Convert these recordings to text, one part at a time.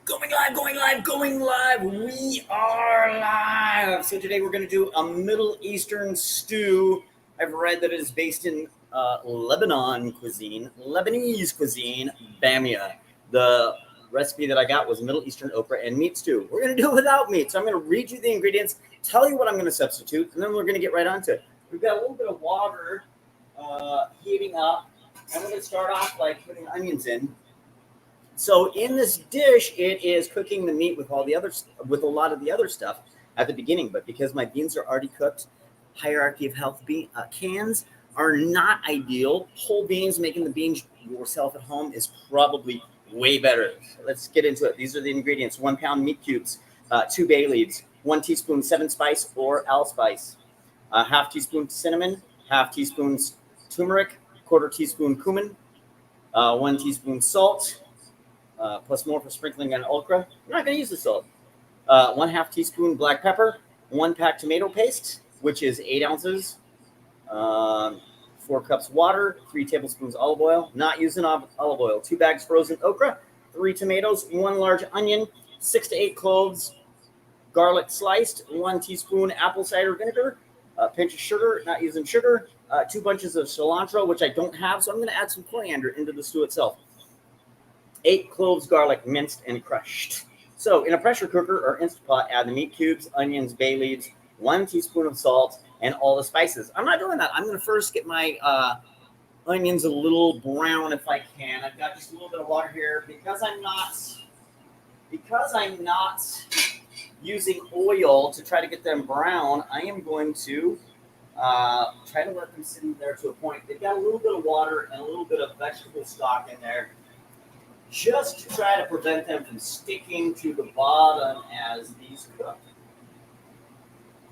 Going live, going live, going live. We are live. So today we're going to do a Middle Eastern stew. I've read that it is based in Lebanon cuisine, Lebanese cuisine, Bamia. The recipe that I got was Middle Eastern okra and meat stew. We're going to do it without meat. So I'm going to read you the ingredients, tell you what I'm going to substitute, and then we're going to get right onto it. We've got a little bit of water heating up. I'm going to start off by putting onions in. So in this dish, it is cooking the meat with with a lot of the other stuff at the beginning. But because my beans are already cooked, hierarchy of health cans are not ideal. Whole beans, making the beans yourself at home is probably way better. So let's get into it. These are the ingredients: 1 pound meat cubes, 2 bay leaves, 1 teaspoon 7-spice or allspice, a half teaspoon cinnamon, half teaspoon turmeric, quarter teaspoon cumin, 1 teaspoon salt. Plus more for sprinkling on okra. We're not going to use the salt. 1/2 teaspoon black pepper, 1 pack tomato paste, which is 8 ounces, 4 cups water, 3 tablespoons olive oil. Not using olive oil. 2 bags frozen okra, 3 tomatoes, 1 large onion, 6 to 8 cloves, garlic sliced, 1 teaspoon apple cider vinegar, a pinch of sugar. Not using sugar. 2 bunches of cilantro, which I don't have, so I'm going to add some coriander into the stew itself. 8 cloves garlic, minced and crushed. So in a pressure cooker or Instant Pot, add the meat cubes, onions, bay leaves, 1 teaspoon of salt, and all the spices. I'm not doing that. I'm going to first get my onions a little brown if I can. I've got just a little bit of water here because I'm not using oil to try to get them brown. I am going to try to let them sit in there to a point. They've got a little bit of water and a little bit of vegetable stock in there, just to try to prevent them from sticking to the bottom as these cook.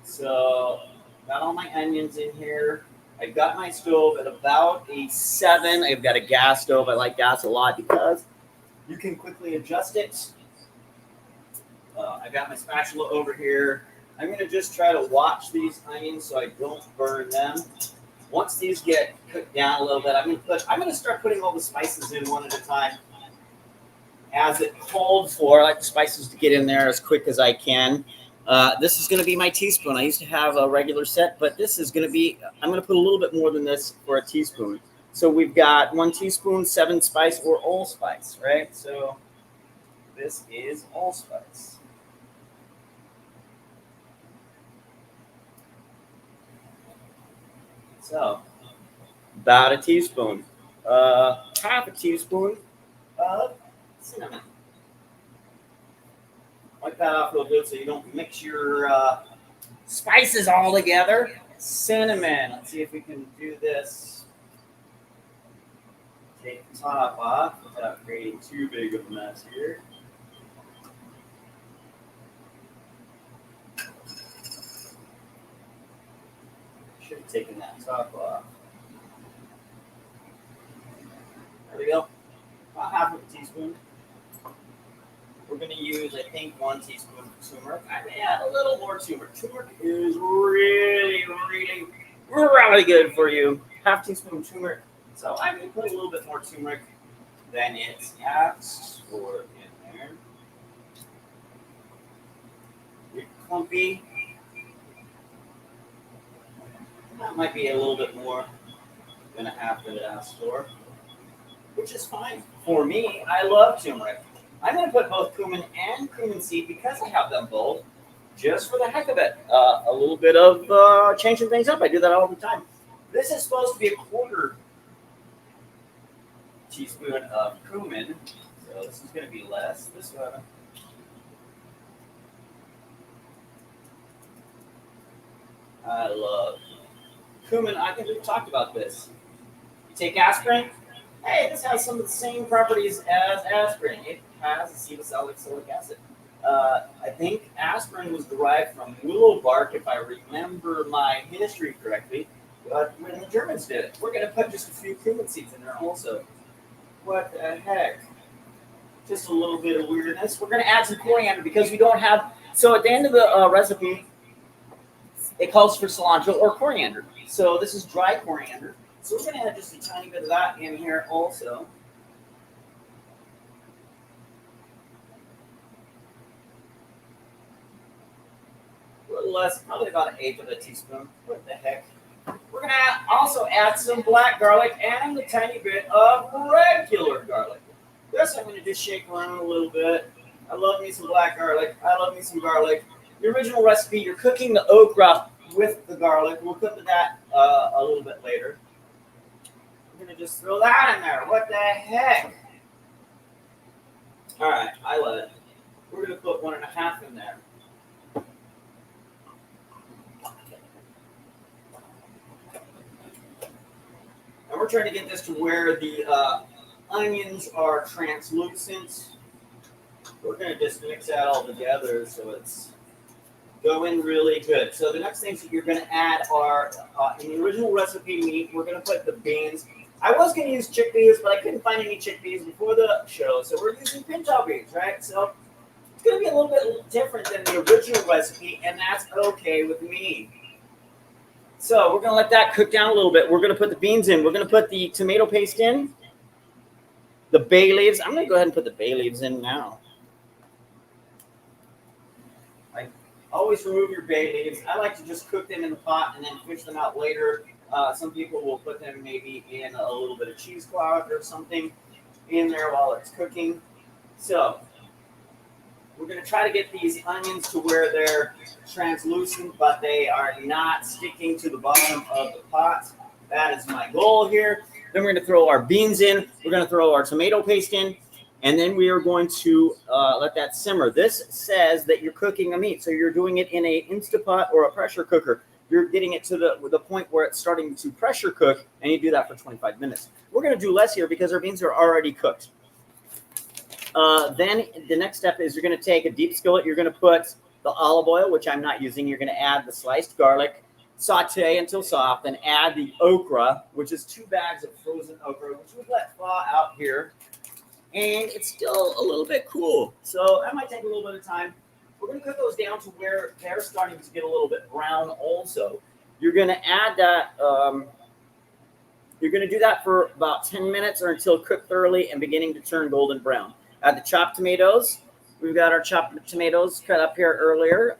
So, got all my onions in here. I've got my stove at about a 7. I've got a gas stove. I like gas a lot because you can quickly adjust it. I've got my spatula over here. I'm going to just try to watch these onions so I don't burn them. Once these get cooked down a little bit, I'm going to start putting all the spices in one at a time, as it called for. I like the spices to get in there as quick as I can. This is going to be my teaspoon. I used to have a regular set, but this is going to be, I'm going to put a little bit more than this for a teaspoon. So we've got 1 teaspoon 7-spice or allspice, right? So this is allspice. So about a teaspoon. Half a teaspoon of cinnamon. Wipe that off real good so you don't mix your spices all together. Cinnamon. Let's see if we can do this. Take the top off without creating too big of a mess here. Should have taken that top off. There we go. About half of a teaspoon. We're going to use, I think, 1 teaspoon of turmeric. I may add a little more turmeric. Turmeric is really, really, really good for you. Half teaspoon turmeric. So I'm going to put a little bit more turmeric than it's asked for in there. It's clumpy. That might be a little bit more than a half that it asked for, which is fine. For me, I love turmeric. I'm going to put both cumin and cumin seed because I have them both, just for the heck of it. A little bit of changing things up. I do that all the time. This is supposed to be a quarter teaspoon of cumin, so this is going to be less. This one. I love cumin. I think we've talked about this. You take aspirin. Hey, this has some of the same properties as aspirin. It has acetylsalicylic acid. I think aspirin was derived from willow bark, if I remember my history correctly. But when the Germans did it, we're going to put just a few cumin seeds in there also. What the heck? Just a little bit of weirdness. We're going to add some coriander because we don't have. So at the end of the recipe, it calls for cilantro or coriander. So this is dry coriander. So we're going to add just a tiny bit of that in here also. little less, probably about an eighth of a teaspoon. What the heck? We're going to also add some black garlic and a tiny bit of regular garlic. This I'm going to just shake around a little bit. I love me some black garlic. I love me some garlic. The original recipe, you're cooking the okra with the garlic. We'll cook with that a little bit later. I'm going to just throw that in there. What the heck? All right, I love it. We're going to put 1.5 in there. And we're trying to get this to where the onions are translucent. We're going to just mix that all together so it's going really good. So the next things that you're going to add are, in the original recipe meat, we're going to put the beans. I was going to use chickpeas, but I couldn't find any chickpeas before the show, so we're using pinto beans, right? So it's going to be a little bit different than the original recipe, and that's okay with me. So we're going to let that cook down a little bit. We're going to put the beans in. We're going to put the tomato paste in, the bay leaves. I'm going to go ahead and put the bay leaves in now. Always remove your bay leaves. I like to just cook them in the pot and then fish them out later. Some people will put them maybe in a little bit of cheesecloth or something in there while it's cooking. So we're going to try to get these onions to where they're translucent, but they are not sticking to the bottom of the pot. That is my goal here. Then we're going to throw our beans in. We're going to throw our tomato paste in. And then we are going to let that simmer. This says that you're cooking a meat, so you're doing it in a Instapot or a pressure cooker. You're getting it to the point where it's starting to pressure cook, and you do that for 25 minutes. We're going to do less here because our beans are already cooked. Then the next step is you're going to take a deep skillet. You're going to put the olive oil, which I'm not using. You're going to add the sliced garlic, saute until soft, and add the okra, which is 2 bags of frozen okra, which we've let thaw out here. And it's still a little bit cool, so that might take a little bit of time. We're going to cook those down to where they're starting to get a little bit brown also. You're going to add that, you're going to do that for about 10 minutes or until cooked thoroughly and beginning to turn golden brown. Add the chopped tomatoes. We've got our chopped tomatoes cut up here earlier.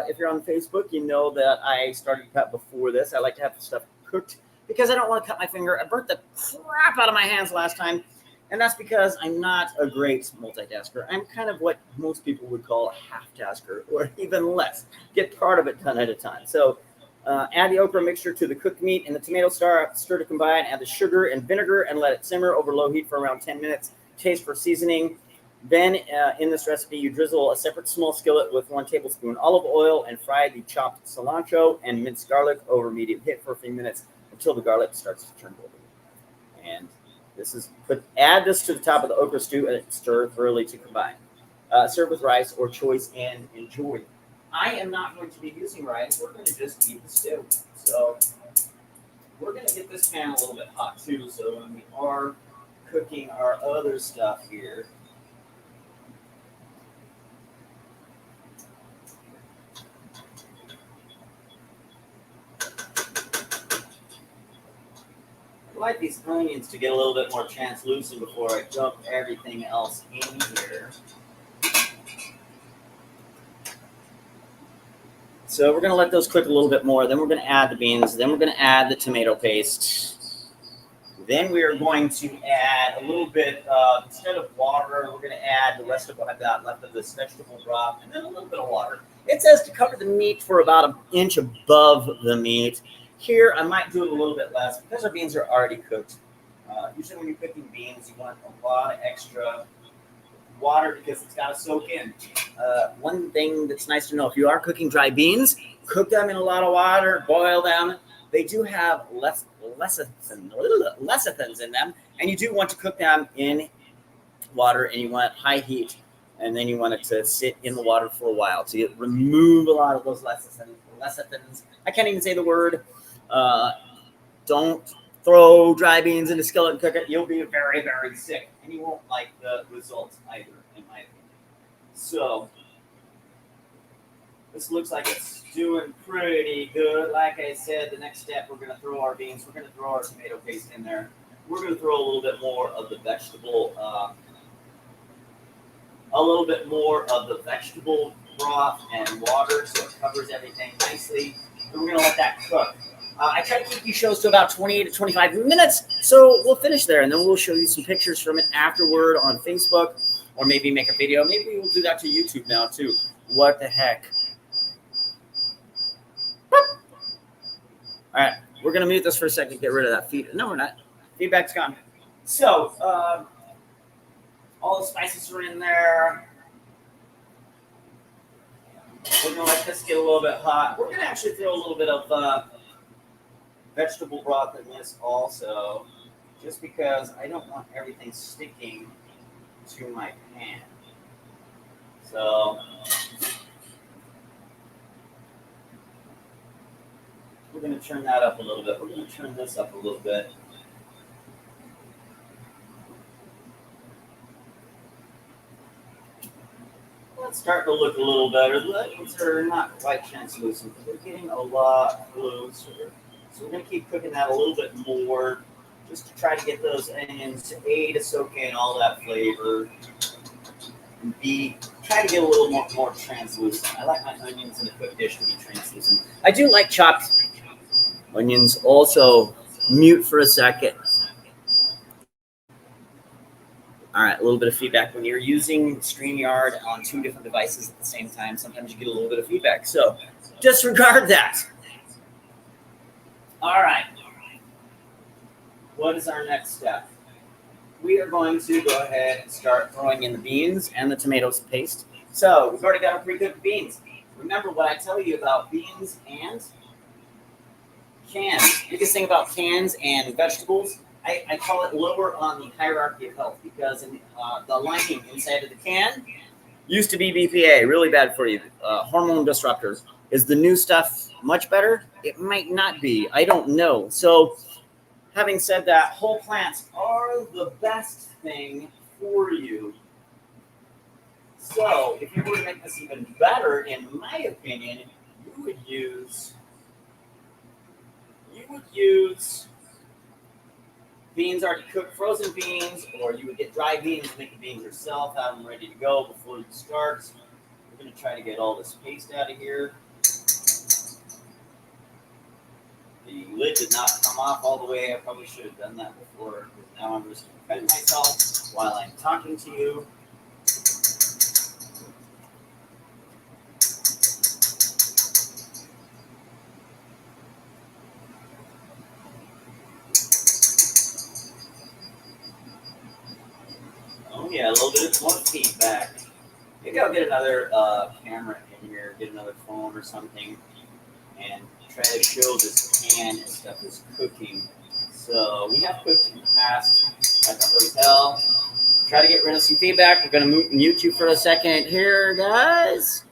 If you're on Facebook, you know that I started to cut before this. I like to have the stuff cooked because I don't want to cut my finger. I burnt the crap out of my hands last time. And that's because I'm not a great multitasker. I'm kind of what most people would call a half-tasker, or even less. Get part of it done at a time. So add the okra mixture to the cooked meat and the tomato stir to combine. Add the sugar and vinegar and let it simmer over low heat for around 10 minutes. Taste for seasoning. Then in this recipe, you drizzle a separate small skillet with 1 tablespoon olive oil and fry the chopped cilantro and minced garlic over medium heat for a few minutes until the garlic starts to turn golden. And add this to the top of the okra stew and stir thoroughly to combine. Serve with rice or choice and enjoy. I am not going to be using rice. We're going to just eat the stew. So we're going to get this pan a little bit hot too. So when we are cooking our other stuff here, I like these onions to get a little bit more translucent before I dump everything else in here. So we're going to let those cook a little bit more. Then we're going to add the beans. Then we're going to add the tomato paste. Then we are going to add a little bit, instead of water, we're going to add the rest of what I've got left of this vegetable broth, and then a little bit of water. It says to cover the meat for about an inch above the meat. Here, I might do it a little bit less because our beans are already cooked. Usually when you're cooking beans, you want a lot of extra water because it's got to soak in. One thing that's nice to know, if you are cooking dry beans, cook them in a lot of water, boil them. They do have lecithins in them, and you do want to cook them in water, and you want high heat, and then you want it to sit in the water for a while to remove a lot of those lecithins. I can't even say the word. Don't throw dry beans in a skillet and cook it. You'll be very, very sick, and you won't like the results either, in my opinion. So this looks like it's doing pretty good. Like I said, the next step, we're going to throw our beans. We're going to throw our tomato paste in there. We're going to throw a little bit more of the vegetable broth and water so it covers everything nicely. And we're going to let that cook. I try to keep these shows to about 20 to 25 minutes, so we'll finish there, and then we'll show you some pictures from it afterward on Facebook, or maybe make a video. Maybe we'll do that to YouTube now, too. What the heck? All right, we're going to mute this for a second, get rid of that feed. No, we're not. Feedback's gone. So, all the spices are in there. We're going to let this get a little bit hot. We're going to actually throw a little bit of vegetable broth in this also, just because I don't want everything sticking to my pan. So we're going to turn that up a little bit. We're going to turn this up a little bit. It's starting to look a little better. The onions are not quite translucent, but they're getting a lot closer. So we're going to keep cooking that a little bit more, just to try to get those onions, A, to soak in all that flavor, and B, try to get a little more translucent. I like my onions in a cooked dish to be translucent. I do like chopped onions. Also, mute for a second. All right, a little bit of feedback. When you're using StreamYard on two different devices at the same time, sometimes you get a little bit of feedback. So disregard that. All right. What is our next step? We are going to go ahead and start throwing in the beans and the tomatoes paste. So we've already got our pre-cooked beans. Remember what I tell you about beans and cans. Biggest thing about cans and vegetables, I call it lower on the hierarchy of health, because in, the lining inside of the can used to be BPA, really bad for you, hormone disruptor. Is the new stuff much better? It might not be. I don't know. So having said that, whole plants are the best thing for you. So if you were to make this even better, in my opinion, you would use beans already cooked, frozen beans, or you would get dry beans, make the beans yourself, have them ready to go before you start. We're going to try to get all this paste out of here. The lid did not come off all the way. I probably should have done that before, because now I'm just defending myself while I'm talking to you. Oh yeah, a little bit more feedback. Maybe I'll get another camera in here, get another phone or something, and try to show this can and stuff is cooking. So we have cooked in the past at the hotel. Try to get rid of some feedback. We're going to mute you for a second here, guys.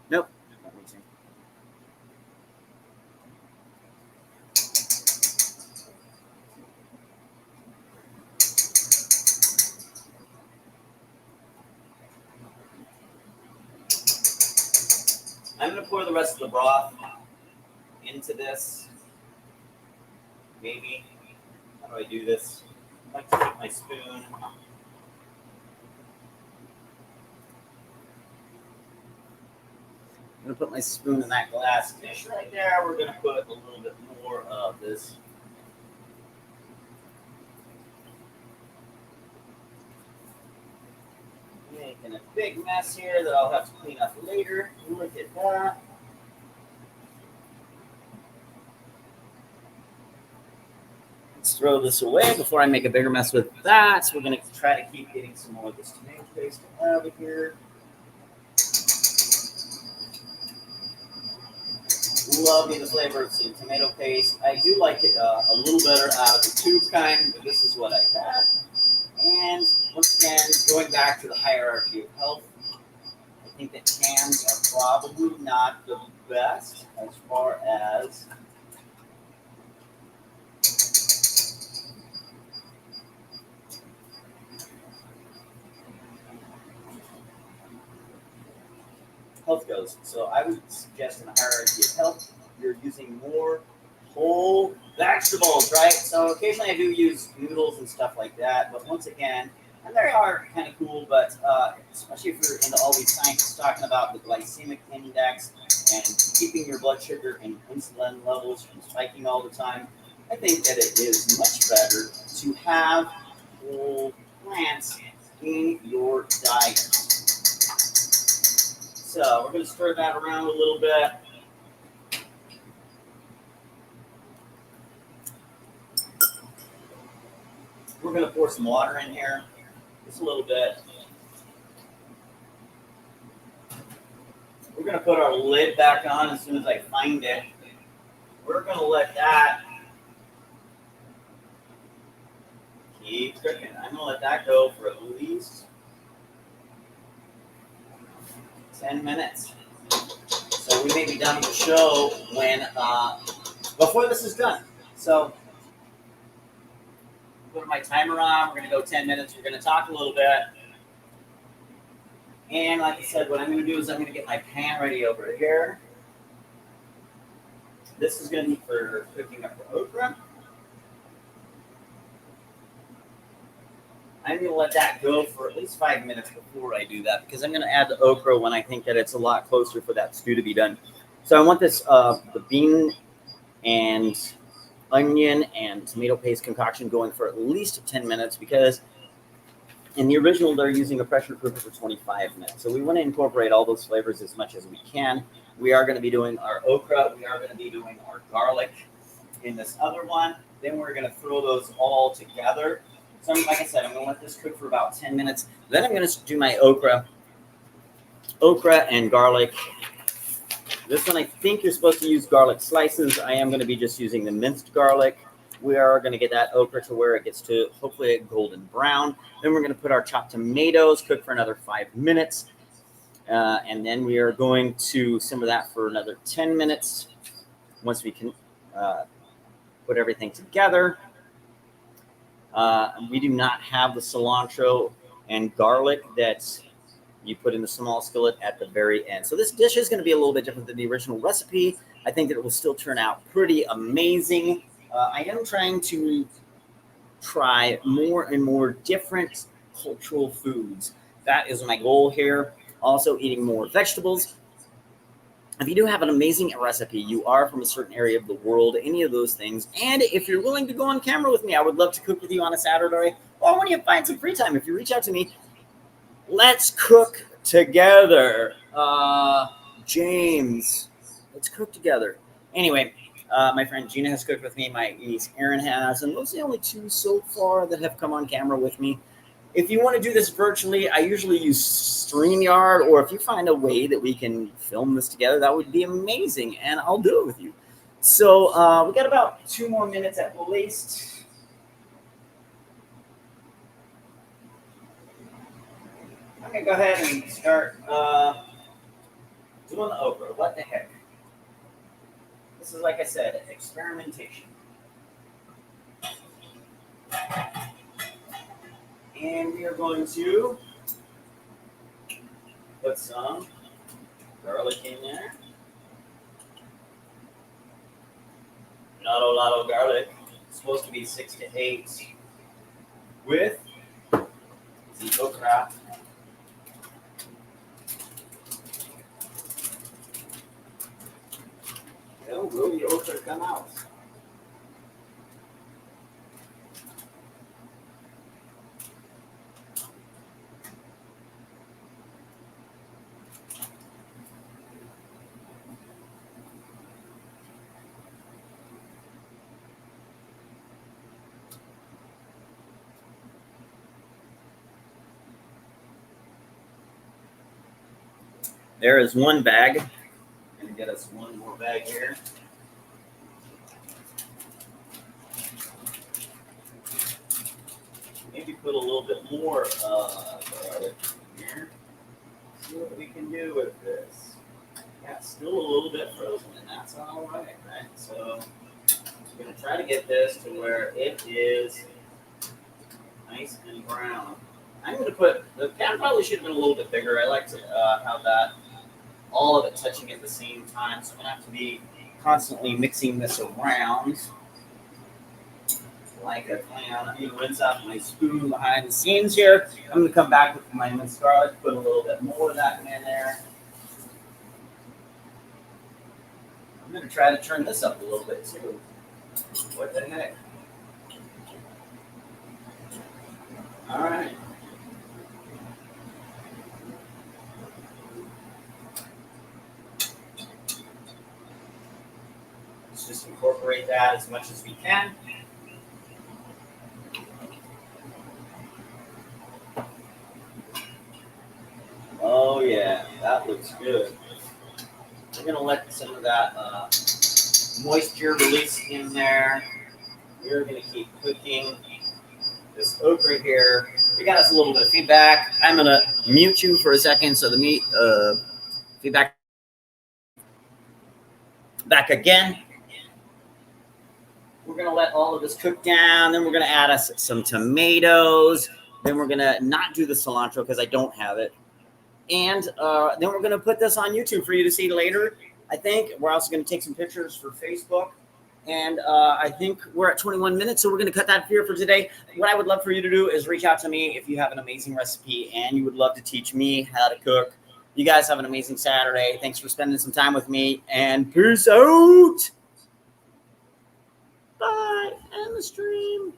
Nope. Not muting. I'm going to pour the rest of the broth into this. Maybe. How do I do this? I like to take my spoon. I'm going to put my spoon in that glass dish right there. We're going to put a little bit more of this. Making a big mess here that I'll have to clean up later. Look at that. Let's throw this away before I make a bigger mess with that. So we're going to try to keep getting some more of this tomato paste out of here. Love me the flavor of some tomato paste. I do like it a little better out of the tube kind, but this is what I got. And once again, going back to the hierarchy of health, I think that cans are probably not the best as far as health goes. So I would suggest in the hierarchy of health, you're using more whole vegetables, right? So occasionally I do use noodles and stuff like that, but once again, And they are kind of cool, but especially if you're into all these scientists talking about the glycemic index and keeping your blood sugar and insulin levels from spiking all the time, I think that it is much better to have whole plants in your diet. So we're going to stir that around a little bit. We're going to pour some water in here, just a little bit. We're going to put our lid back on as soon as I find it. We're going to let that keep cooking. I'm going to let that go for at least 10 minutes. So we may be done with the show when before this is done. So put my timer on. We're going to go 10 minutes. We're going to talk a little bit. And like I said, what I'm going to do is I'm going to get my pan ready over here. This is going to be for cooking up the okra. I'm going to let that go for at least 5 minutes before I do that, because I'm going to add the okra when I think that it's a lot closer for that stew to be done. So I want this, the bean and onion and tomato paste concoction going for at least 10 minutes, because in the original, they're using a pressure cooker for 25 minutes. So we want to incorporate all those flavors as much as we can. We are going to be doing our okra. We are going to be doing our garlic in this other one. Then we're going to throw those all together. So like I said, I'm going to let this cook for about 10 minutes. Then I'm going to do my okra and garlic. This one, I think you're supposed to use garlic slices. I am going to be just using the minced garlic. We are going to get that okra to where it gets to hopefully a golden brown. Then we're going to put our chopped tomatoes, cook for another 5 minutes. And then we are going to simmer that for another 10 minutes once we can put everything together. We do not have the cilantro and garlic that you put in the small skillet at the very end. So this dish is going to be a little bit different than the original recipe. I think that it will still turn out pretty amazing. I am trying to try more and more different cultural foods. That is my goal here. Also eating more vegetables. If you do have an amazing recipe, you are from a certain area of the world, any of those things, and if you're willing to go on camera with me, I would love to cook with you on a Saturday, or when you find some free time, if you reach out to me, let's cook together. James, let's cook together. Anyway, my friend Gina has cooked with me, my niece Erin has, and those are the only two so far that have come on camera with me. If you want to do this virtually, I usually use StreamYard, or if you find a way that we can film this together, that would be amazing, and I'll do it with you. So we got about 2 more minutes at least. I'm going to go ahead and start doing the okra. What the heck? This is, like I said, experimentation. And we are going to put some garlic in there. Not a lot of garlic. It's supposed to be 6 to 8 with the okra. Oh, will the okra come out? There is one bag. I'm going to get us one more bag here. Maybe put a little bit more garlic in here. See what we can do with this. Yeah, it's still a little bit frozen, and that's all right, right? So we're going to try to get this to where it is nice and brown. I'm going to put, the pan probably should have been a little bit bigger. I like to have that, all of it touching at the same time. So I'm going to have to be constantly mixing this around. like a clam. I'm gonna rinse out my spoon behind the scenes here. I'm gonna come back with my minced garlic, put a little bit more of that in there. I'm gonna try to turn this up a little bit too. What the heck? All right. Let's just incorporate that as much as we can. Oh yeah, that looks good. We're gonna let some of that moisture release in there. We're gonna keep cooking this okra here. We got us a little bit of feedback. I'm gonna mute you for a second so the meat feedback back again. We're gonna let all of this cook down. Then we're gonna add us some tomatoes. Then we're gonna not do the cilantro because I don't have it. And then we're gonna put this on YouTube for you to see later. I think we're also gonna take some pictures for Facebook. And I think we're at 21 minutes, so we're going to cut that here for today. What I would love for you to do is reach out to me if you have an amazing recipe and you would love to teach me how to cook. You guys have an amazing Saturday. Thanks for spending some time with me, and peace out. Bye. End the stream.